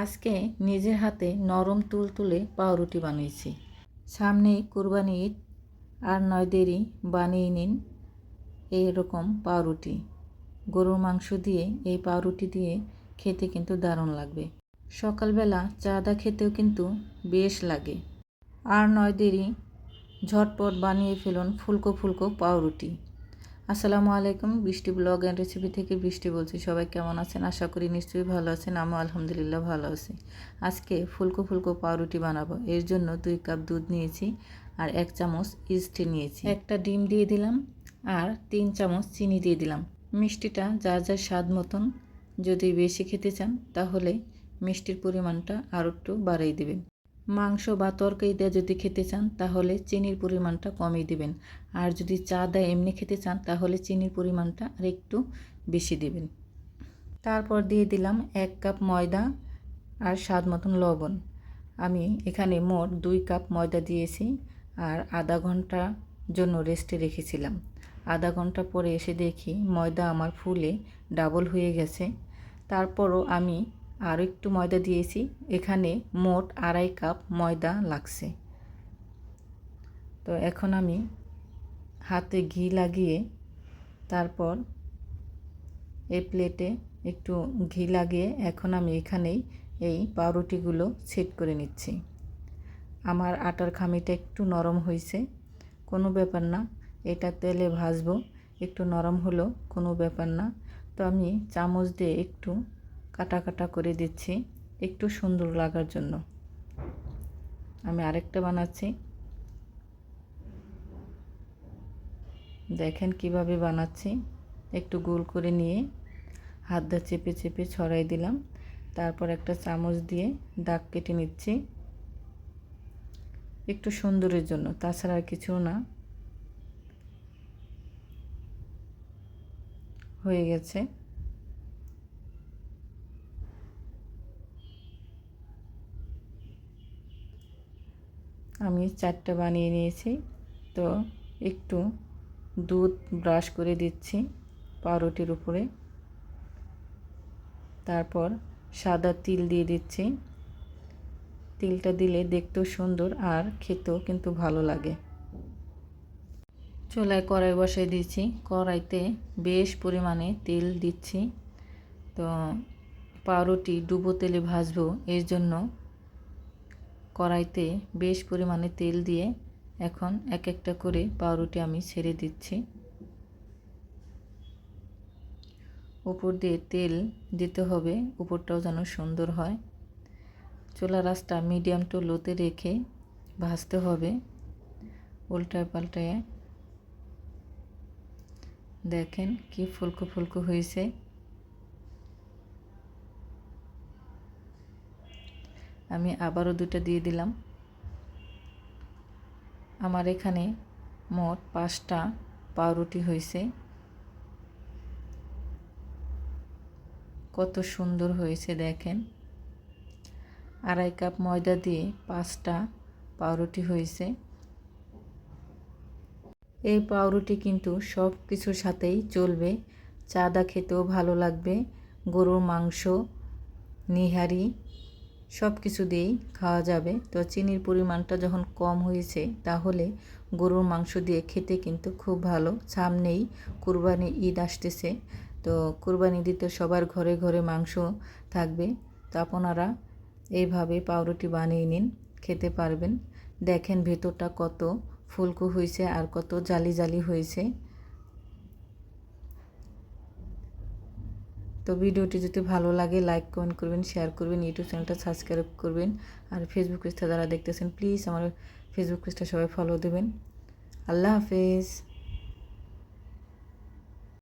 আজকে নিজের হাতে নরম তুলতুলে পাউরুটি বানিয়েছি। সামনেই কুরবানি ঈদ, আর নয় দেরি, বানিয়ে নিন এইরকম পাউরুটি। গরুর মাংস দিয়ে এই পাউরুটি দিয়ে খেতে কিন্তু দারুণ লাগবে। সকালবেলা চা দা খেতেও কিন্তু বেশ লাগে। আর নয় দেরি, ঝটপট বানিয়ে ফেলুন ফুলকো ফুলকো পাউরুটি। আসসালামু আলাইকুম, বৃষ্টি ব্লগ অ্যান্ড রেসিপি থেকে বৃষ্টি বলছি। সবাই কেমন আছেন? আশা করি নিশ্চয়ই ভালো আছেন। আমিও আলহামদুলিল্লাহ ভালো আছি। আজকে ফুলকো ফুলকো পাউরুটি বানাবো। এর জন্য 2 কাপ দুধ নিয়েছি আর 1 চামচ ইস্ট নিয়েছি। একটা ডিম দিয়ে দিলাম আর 3 চামচ চিনি দিয়ে দিলাম। মিষ্টিটা যার যার স্বাদ মতন, যদি বেশি খেতে চান তাহলে মিষ্টির পরিমাণটা আরও একটু বাড়িয়ে দেবেন। মাংস বা তরকারি দিয়ে যদি খেতে চান তাহলে চিনির পরিমাণটা কমিয়ে দিবেন। আর যদি চা দিয়ে এমনি খেতে চান তাহলে চিনির পরিমাণটা আর একটু বেশি দিবেন। তারপর দিয়ে দিলাম 1 কাপ ময়দা আর স্বাদ মতন লবণ। আমি এখানে মোট 2 কাপ ময়দা দিয়েছি আর আধা ঘন্টা জন্য রেস্টে রেখেছিলাম। আধা ঘন্টা পরে এসে দেখি ময়দা আমার ফুলে ডাবল হয়ে গেছে। তারপরও আমি আরও একটু ময়দা দিয়েছি। এখানে মোট 2.5 কাপ ময়দা লাগছে। তো এখন আমি হাতে ঘি লাগিয়ে তারপর এই প্লেটে একটু ঘি লাগিয়ে এখন আমি এখানেই এই পাউরুটিগুলো সেট করে নিচ্ছি। আমার আটার খামিটা একটু নরম হয়েছে, কোনো ব্যাপার না, এটা তেলে ভাজবো, একটু নরম হলো কোনো ব্যাপার না। তো আমি চামচ দিয়ে একটু কাটা কাটা করে দিচ্ছি একটু সুন্দর লাগার জন্য। আমি আরেকটা বানাচ্ছি, দেখেন কিভাবে বানাচ্ছি। একটু গোল করে নিয়ে হাত দিয়ে চেপে চেপে ছড়াই দিলাম। তারপর একটা চামচ দিয়ে দাগ কেটে নিচ্ছি একটু সুন্দরের জন্য, তাছাড়া আর কিছু না। হয়ে গেছে। আমি 4টা বানিয়ে নিয়েছি। তো একটু দুধ ব্রাশ করে দিচ্ছি পাউরুটির উপরে। তারপর সাদা তিল দিয়ে দিচ্ছি। তিলটা দিলে দেখতেও সুন্দর আর খেতেও কিন্তু ভালো লাগে। চুলায় কড়াই বসাই দিয়েছি, কড়াইতে বেশ পরিমাণে তেল দিচ্ছি। তো পাউরুটি ডুবো তেলে ভাজবো, এর জন্য কড়াইতে বেশ পরিমাণে তেল দিয়ে এখন এক একটা করে পাউরুটি আমি ছেড়ে দিচ্ছি। উপর দিয়ে তেল দিতে হবে, উপরটাও যেন সুন্দর হয়। চুলার আঁচটা মিডিয়াম টু লোতে রেখে ভাজতে হবে, উল্টায় পাল্টায়। দেখেন কি ফুলকো ফুলকো হয়েছে। আমি আবারও 2টা দিয়ে দিলাম। আমার এখানে মোট 5টা পাউরুটি হয়েছে। কত সুন্দর হয়েছে দেখেন। 2.5 কাপ ময়দা দিয়ে 5টা পাউরুটি হয়েছে। এই পাউরুটি কিন্তু সব কিছুর সাথেই চলবে। চাদা খেতেও ভালো লাগবে, গরুর মাংস, নিহারি সব কিছু দিয়েই খাওয়া যাবে। তো চিনির পরিমাণটা যখন কম হয়েছে তাহলে গরুর মাংস দিয়ে খেতে কিন্তু খুব ভালো। সামনেই কুরবানি ঈদ আসতেছে, তো কুরবানি দিতে সবার ঘরে ঘরে মাংস থাকবে। তো আপনারা এইভাবে পাউরুটি বানিয়ে নিন, খেতে পারবেন। দেখেন ভেতরটা কত ফুলকো হয়েছে আর কত জালি জালি হয়েছে। তো ভিডিওটি যদি ভালো লাগে লাইক কমেন্ট করবেন, শেয়ার করবেন, ইউটিউব চ্যানেলটা সাবস্ক্রাইব করবেন। আর ফেসবুক পেজটা যারা দেখতেছেন প্লিজ আমার ফেসবুক পেজটা সবাই ফলো দেবেন। আল্লাহ হাফেজ।